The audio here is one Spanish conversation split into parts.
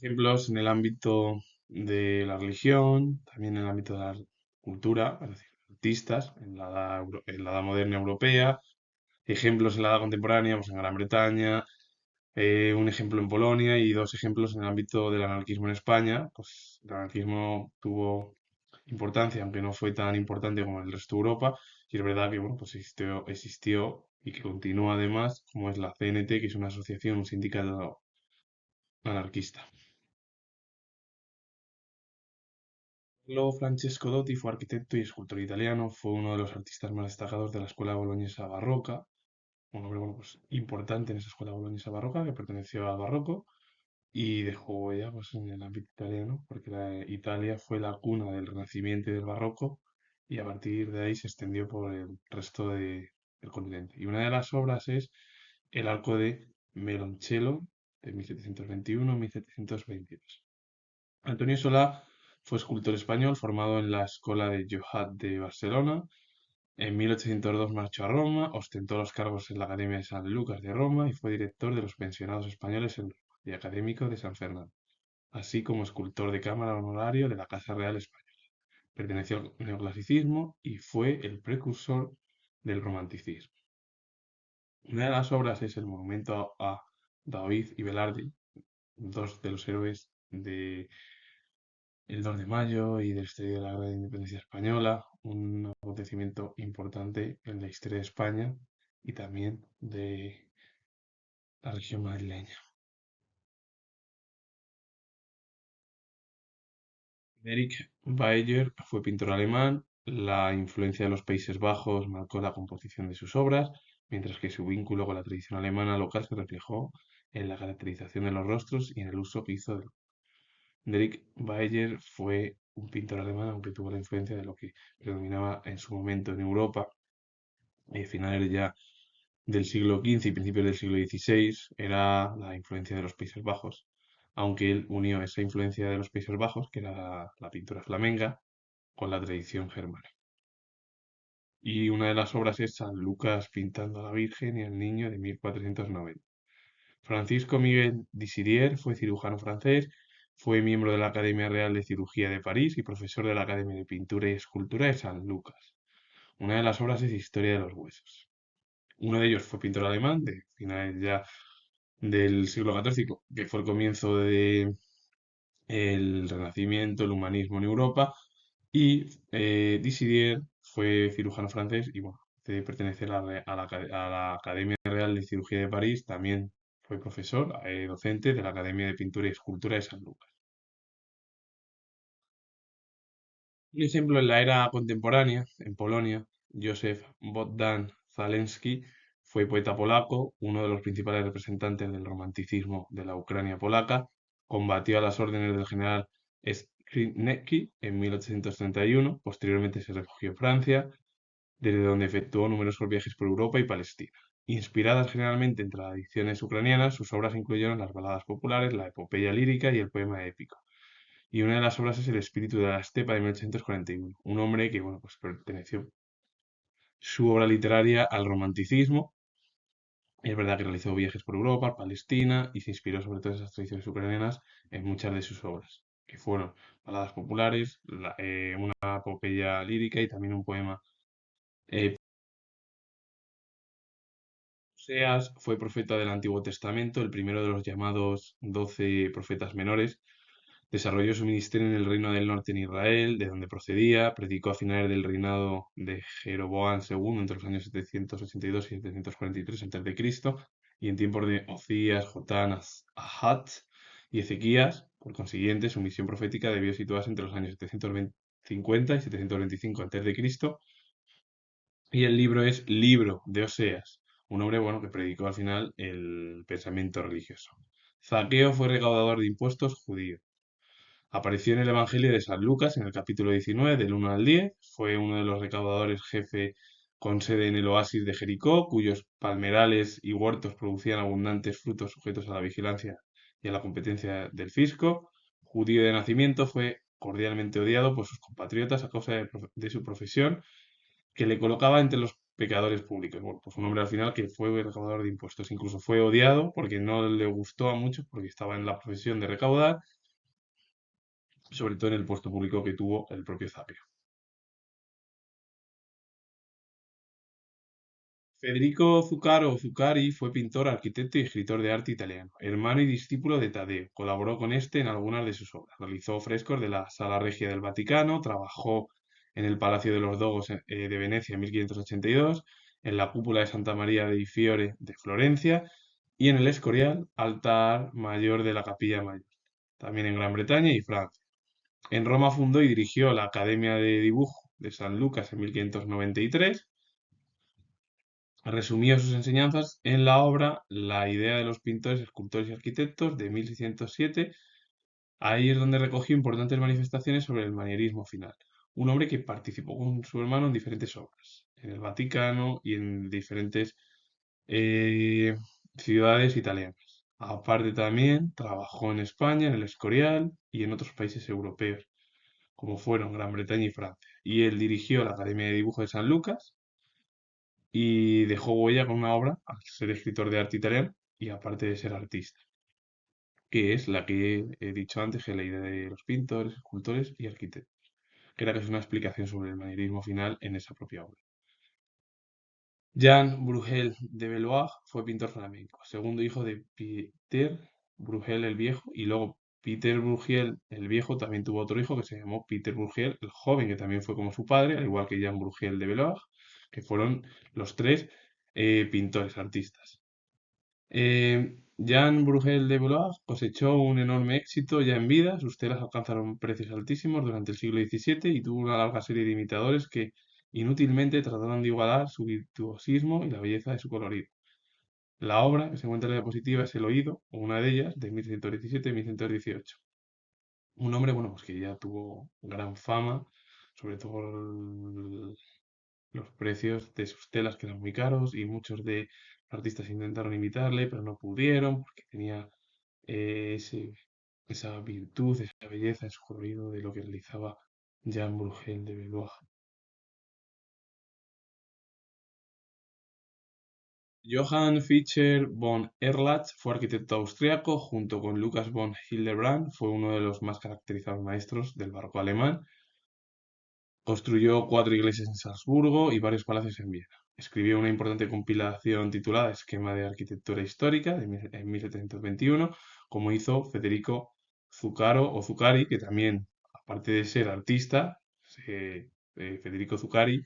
Ejemplos en el ámbito de la religión, también en el ámbito de la cultura, es decir, artistas en la edad moderna europea, ejemplos en la edad contemporánea, pues en Gran Bretaña, un ejemplo en Polonia y dos ejemplos en el ámbito del anarquismo en España. Pues el anarquismo tuvo importancia, aunque no fue tan importante como en el resto de Europa, y es verdad que bueno, pues existió y que continúa además, como es la CNT, que es una asociación, un sindicato anarquista. Carlo Francesco Dotti fue arquitecto y escultor italiano, fue uno de los artistas más destacados de la escuela boloñesa barroca, un hombre bueno, pues, importante en esa escuela boloñesa barroca que perteneció al barroco y dejó huella pues, en el ámbito italiano, porque Italia fue la cuna del Renacimiento y del Barroco y a partir de ahí se extendió por el resto del continente. Y una de las obras es el arco de Meloncello de 1721-1722. Antonio Solá fue escultor español formado en la Escuela de Johat de Barcelona. En 1802 marchó a Roma, ostentó los cargos en la Academia de San Lucas de Roma y fue director de los pensionados españoles en Roma y académico de San Fernando, así como escultor de cámara honorario de la Casa Real Española. Perteneció al neoclasicismo y fue el precursor del romanticismo. Una de las obras es el monumento a Daoíz y Velarde, dos de los héroes de el 2 de mayo y del Estallido de la Guerra de Independencia Española, un acontecimiento importante en la historia de España y también de la región madrileña. Erich Baeyer fue pintor alemán. La influencia de los Países Bajos marcó la composición de sus obras, mientras que su vínculo con la tradición alemana local se reflejó en la caracterización de los rostros y en el uso que hizo del. Erich Baeyer fue un pintor alemán, aunque tuvo la influencia de lo que predominaba en su momento en Europa, finales ya del siglo XV y principios del siglo XVI, era la influencia de los Países Bajos, aunque él unió esa influencia de los Países Bajos, que era la pintura flamenca, con la tradición germana. Y una de las obras es San Lucas pintando a la Virgen y al Niño de 1490. Francisco Miguel Disidier fue cirujano francés, fue miembro de la Academia Real de Cirugía de París y profesor de la Academia de Pintura y Escultura de San Lucas. Una de las obras es Historia de los Huesos. Uno de ellos fue pintor alemán de finales ya del siglo XIV, que fue el comienzo del Renacimiento, el humanismo en Europa, y Dissidier fue cirujano francés y bueno, de pertenecer a la Academia Real de Cirugía de París, también fue profesor, docente de la Academia de Pintura y Escultura de San Lucas. Un ejemplo en la era contemporánea, en Polonia, Józef Bogdan Zalewski fue poeta polaco, uno de los principales representantes del romanticismo de la Ucrania polaca, combatió a las órdenes del general Skrzynecki en 1831, posteriormente se refugió en Francia, desde donde efectuó numerosos viajes por Europa y Palestina. Inspiradas generalmente en tradiciones ucranianas, sus obras incluyeron las baladas populares, la epopeya lírica y el poema épico. Y una de las obras es El espíritu de la estepa de 1841. Un hombre que, bueno, pues perteneció su obra literaria al romanticismo. Y es verdad que realizó viajes por Europa, Palestina y se inspiró sobre todo en esas tradiciones ucranianas en muchas de sus obras, que fueron baladas populares, una epopeya lírica y también un poema. Oseas fue profeta del Antiguo Testamento, el primero de los llamados 12 profetas menores. Desarrolló su ministerio en el Reino del Norte en Israel, de donde procedía. Predicó a finales del reinado de Jeroboam II, entre los años 782 y 743 a.C., y en tiempos de Ocías, Jotán, Ahaz y Ezequías. Por consiguiente, su misión profética debió situarse entre los años 750 y 725 a.C., y el libro es Libro de Oseas, un hombre bueno que predicó al final el pensamiento religioso. Zaqueo fue recaudador de impuestos judío. Apareció en el Evangelio de San Lucas en el capítulo 19, del 1 al 10. Fue uno de los recaudadores jefe con sede en el oasis de Jericó, cuyos palmerales y huertos producían abundantes frutos sujetos a la vigilancia y a la competencia del fisco. Judío de nacimiento, fue cordialmente odiado por sus compatriotas a causa de su profesión, que le colocaba entre los pecadores públicos. Bueno, pues un hombre al final que fue recaudador de impuestos. Incluso fue odiado porque no le gustó a muchos, porque estaba en la profesión de recaudar, sobre todo en el puesto público que tuvo el propio Zapio. Federico Zuccaro o Zuccari fue pintor, arquitecto y escritor de arte italiano, hermano y discípulo de Taddeo. Colaboró con este en algunas de sus obras. Realizó frescos de la Sala Regia del Vaticano, trabajó en el Palacio de los Dogos de Venecia en 1582, en la cúpula de Santa María dei Fiore de Florencia y en el Escorial, altar mayor de la Capilla Mayor, también en Gran Bretaña y Francia. En Roma fundó y dirigió la Academia de Dibujo de San Lucas en 1593. Resumió sus enseñanzas en la obra La idea de los pintores, escultores y arquitectos de 1607. Ahí es donde recogió importantes manifestaciones sobre el manierismo final. Un hombre que participó con su hermano en diferentes obras, en el Vaticano y en diferentes eh, ciudades italianas. Aparte también trabajó en España, en el Escorial y en otros países europeos, como fueron Gran Bretaña y Francia. Y él dirigió la Academia de Dibujo de San Lucas y dejó huella con una obra, al ser escritor de arte italiano y aparte de ser artista, que es la que he dicho antes, que es la idea de los pintores, escultores y arquitectos, que era que es una explicación sobre el manierismo final en esa propia obra. Jan Bruegel de Valois fue pintor flamenco, segundo hijo de Peter Bruegel el Viejo, y luego Peter Bruegel el Viejo también tuvo otro hijo que se llamó Peter Bruegel el Joven, que también fue como su padre, al igual que Jan Bruegel de Valois, que fueron los tres pintores, artistas. Jan Bruegel de Valois cosechó un enorme éxito ya en vida, sus telas alcanzaron precios altísimos durante el siglo XVII y tuvo una larga serie de imitadores que inútilmente trataron de igualar su virtuosismo y la belleza de su colorido. La obra que se encuentra en la diapositiva es El Oído, o una de ellas, de 1117-1118. Un hombre, bueno, pues que ya tuvo gran fama, sobre todo por los precios de sus telas que eran muy caros y muchos de artistas intentaron imitarle, pero no pudieron porque tenía esa virtud, esa belleza, ese colorido de lo que realizaba Jan Bruegel de Valois. Johann Fischer von Erlach fue arquitecto austriaco, junto con Lucas von Hildebrand, fue uno de los más caracterizados maestros del barroco alemán. Construyó 4 iglesias en Salzburgo y varios palacios en Viena. Escribió una importante compilación titulada Esquema de Arquitectura Histórica en 1721, como hizo Federico Zuccaro o Zuccari, que también, aparte de ser artista, Federico Zuccari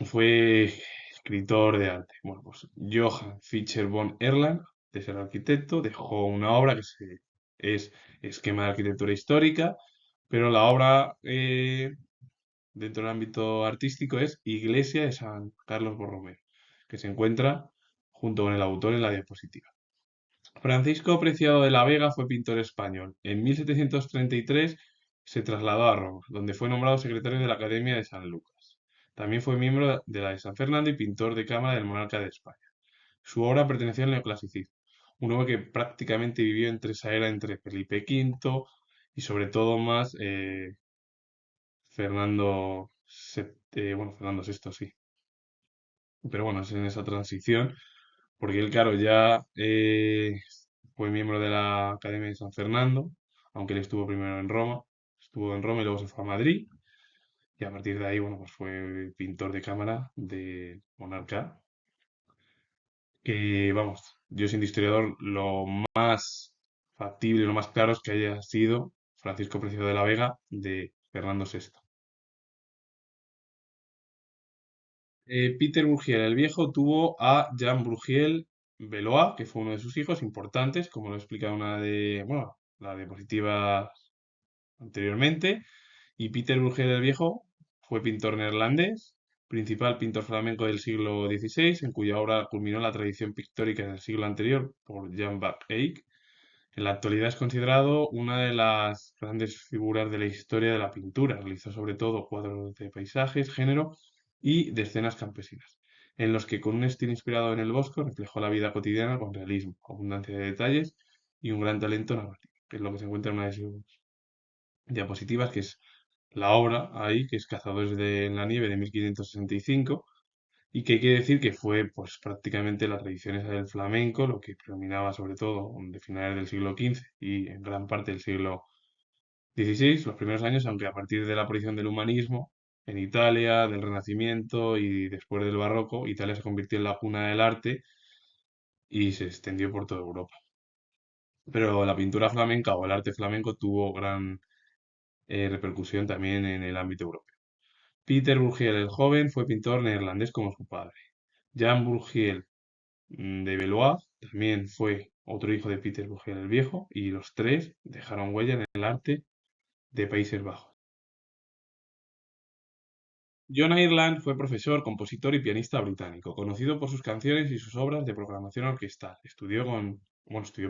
fue escritor de arte. Bueno, pues Johann Fischer von Erlang, de ser arquitecto, dejó una obra es Esquema de Arquitectura Histórica, pero la obra dentro del ámbito artístico es Iglesia de San Carlos Borromeo, que se encuentra junto con el autor en la diapositiva. Francisco Preciado de la Vega fue pintor español. En 1733 se trasladó a Roma, donde fue nombrado secretario de la Academia de San Lucas. También fue miembro de la de San Fernando y pintor de cámara del monarca de España. Su obra pertenecía al neoclasicismo, un hombre que prácticamente vivió entre esa era entre Felipe V y sobre todo más Fernando VI, sí. Pero bueno, es en esa transición, porque él, claro, ya fue miembro de la Academia de San Fernando, aunque él estuvo primero en Roma, estuvo en Roma y luego se fue a Madrid, y a partir de ahí, bueno, pues fue pintor de cámara de monarca, que, vamos, yo siendo historiador, lo más factible, lo más claro es que haya sido Francisco Preciado de la Vega de Fernando VI. Peter Bruegel el Viejo tuvo a Jean Bruegel Valois, que fue uno de sus hijos importantes, como lo he explicado en bueno, la diapositiva anteriormente. Y Peter Bruegel el Viejo fue pintor neerlandés, principal pintor flamenco del siglo XVI, en cuya obra culminó la tradición pictórica del siglo anterior por Jan van Eyck. En la actualidad es considerado una de las grandes figuras de la historia de la pintura. Realizó sobre todo cuadros de paisajes, género y de escenas campesinas, en los que con un estilo inspirado en el bosco reflejó la vida cotidiana con realismo, abundancia de detalles y un gran talento narrativo, que es lo que se encuentra en una de sus diapositivas, que es la obra ahí, que es Cazadores en la nieve de 1565, y que hay que decir que fue pues prácticamente la tradición esa del flamenco, lo que predominaba sobre todo de finales del siglo XV y en gran parte del siglo XVI, los primeros años, aunque a partir de la aparición del humanismo en Italia, del Renacimiento y después del Barroco, Italia se convirtió en la cuna del arte y se extendió por toda Europa. Pero la pintura flamenca o el arte flamenco tuvo gran repercusión también en el ámbito europeo. Peter Bruegel el joven fue pintor neerlandés como su padre. Jan Bruegel de Valois también fue otro hijo de Peter Bruegel el viejo y los tres dejaron huella en el arte de Países Bajos. John Ireland fue profesor, compositor y pianista británico, conocido por sus canciones y sus obras de programación orquestal. Estudió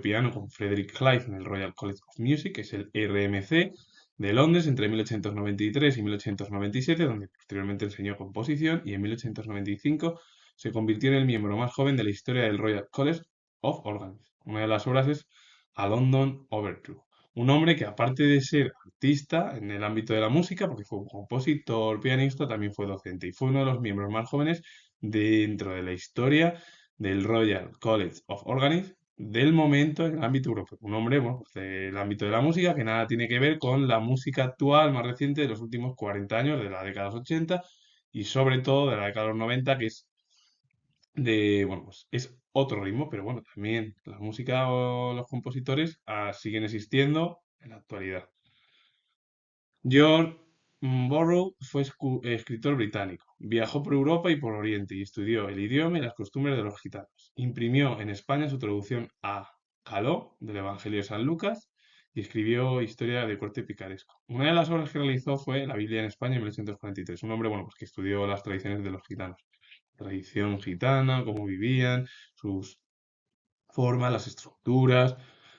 piano con Frederick Clive en el Royal College of Music, que es el RMC de Londres entre 1893 y 1897, donde posteriormente enseñó composición y en 1895 se convirtió en el miembro más joven de la historia del Royal College of Organist. Una de las obras es A London Overture. Un hombre que aparte de ser artista en el ámbito de la música, porque fue un compositor, pianista, también fue docente y fue uno de los miembros más jóvenes dentro de la historia del Royal College of Organists del momento en el ámbito europeo. Un hombre, bueno, pues del ámbito de la música que nada tiene que ver con la música actual más reciente de los últimos 40 años, de la década de los 80 y sobre todo de la década de los 90, que es bueno, pues es otro ritmo, pero bueno, también la música o los compositores siguen existiendo en la actualidad. George Borrow fue escritor británico. Viajó por Europa y por Oriente y estudió el idioma y las costumbres de los gitanos. Imprimió en España su traducción a Caló del Evangelio de San Lucas y escribió historia de corte picaresco. Una de las obras que realizó fue La Biblia en España en 1943. Un hombre, bueno, pues que estudió las tradiciones de los gitanos. Tradición gitana, cómo vivían, sus formas, las estructuras.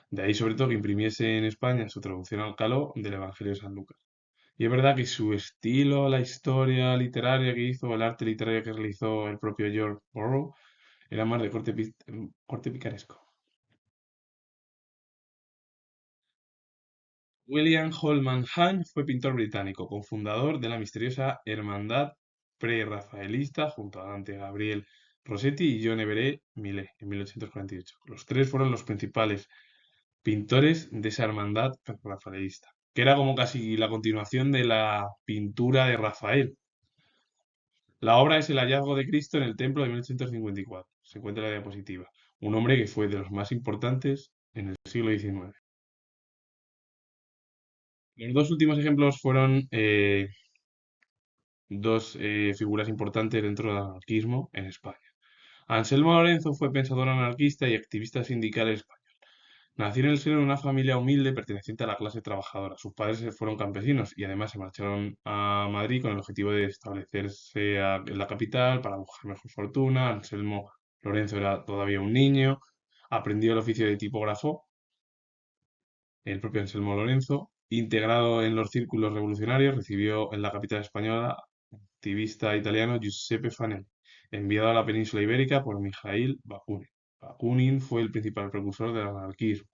De ahí sobre todo que imprimiese en España su traducción al caló del Evangelio de San Lucas. Y es verdad que su estilo, la historia literaria que hizo, el arte literario que realizó el propio George Borrow, era más de corte picaresco. William Holman Hunt fue pintor británico, cofundador de la misteriosa Hermandad Prerrafaelista junto a Dante Gabriel Rossetti y John Everett Millet en 1848. Los tres fueron los principales pintores de esa hermandad rafaelista, que era como casi la continuación de la pintura de Rafael. La obra es el hallazgo de Cristo en el templo de 1854. Se encuentra en la diapositiva. Un hombre que fue de los más importantes en el siglo XIX. Los dos últimos ejemplos fueron dos figuras importantes dentro del anarquismo en España. Anselmo Lorenzo fue pensador anarquista y activista sindical español. Nació en el seno de una familia humilde perteneciente a la clase trabajadora. Sus padres fueron campesinos y además se marcharon a Madrid con el objetivo de establecerse en la capital para buscar mejor fortuna. Anselmo Lorenzo era todavía un niño, aprendió el oficio de tipógrafo, el propio Anselmo Lorenzo, integrado en los círculos revolucionarios, recibió en la capital española activista italiano Giuseppe Fanelli, enviado a la península ibérica por Mijail Bakunin. Bakunin fue el principal precursor del anarquismo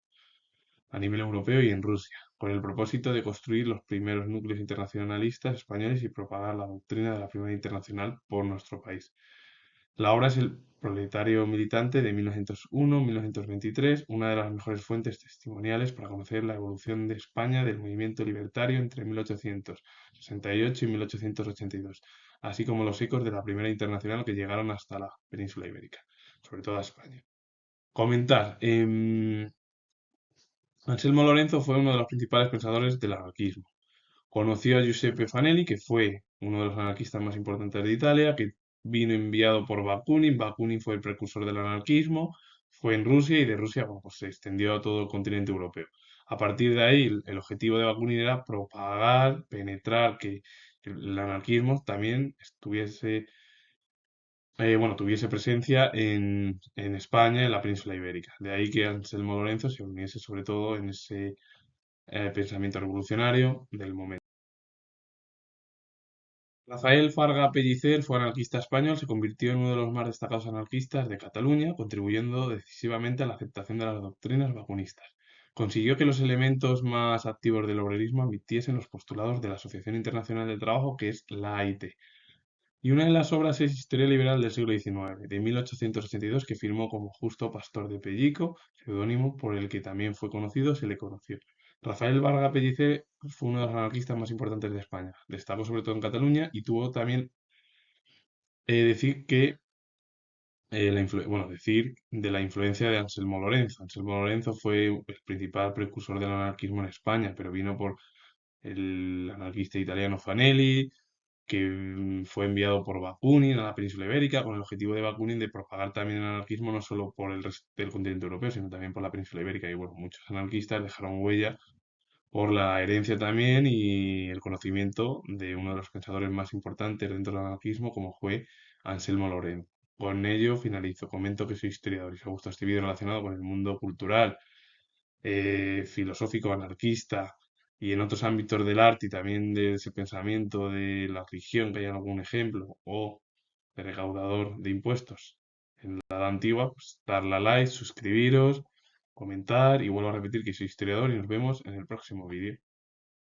a nivel europeo y en Rusia, con el propósito de construir los primeros núcleos internacionalistas españoles y propagar la doctrina de la Primera Internacional por nuestro país. La obra es El proletario militante de 1901-1923, una de las mejores fuentes testimoniales para conocer la evolución de España del movimiento libertario entre 1868 y 1882, así como los ecos de la Primera Internacional que llegaron hasta la península ibérica, sobre todo a España. Comentar. Anselmo Lorenzo fue uno de los principales pensadores del anarquismo. Conoció a Giuseppe Fanelli, que fue uno de los anarquistas más importantes de Italia, que vino enviado por Bakunin. Bakunin fue el precursor del anarquismo, fue en Rusia y de Rusia bueno, pues se extendió a todo el continente europeo. A partir de ahí, el objetivo de Bakunin era propagar, penetrar, que el anarquismo también tuviese presencia en España, en la península ibérica. De ahí que Anselmo Lorenzo se uniese sobre todo en ese pensamiento revolucionario del momento. Rafael Farga Pellicer fue anarquista español, se convirtió en uno de los más destacados anarquistas de Cataluña, contribuyendo decisivamente a la aceptación de las doctrinas vacunistas. Consiguió que los elementos más activos del obrerismo admitiesen los postulados de la Asociación Internacional del Trabajo, que es la AIT, Y una de las obras es Historia liberal del siglo XIX, de 1882, que firmó como Justo Pastor de Pellico, seudónimo por el que también fue conocido, se le conoció. Rafael Vargas Pellicer fue uno de los anarquistas más importantes de España. Destacó sobre todo en Cataluña y tuvo también decir que decir de la influencia de Anselmo Lorenzo. Anselmo Lorenzo fue el principal precursor del anarquismo en España, pero vino por el anarquista italiano Fanelli, que fue enviado por Bakunin a la península ibérica, con el objetivo de Bakunin de propagar también el anarquismo no solo por el resto del continente europeo, sino también por la península ibérica. Y bueno, muchos anarquistas dejaron huella por la herencia también y el conocimiento de uno de los pensadores más importantes dentro del anarquismo, como fue Anselmo Lorenzo. Con ello finalizo. Comento que soy historiador y si os gusta este vídeo relacionado con el mundo cultural, filosófico, anarquista y en otros ámbitos del arte y también de ese pensamiento de la religión, que hay algún ejemplo, o de recaudador de impuestos en la edad antigua, pues darle a like, suscribiros, comentar y vuelvo a repetir que soy historiador y nos vemos en el próximo vídeo.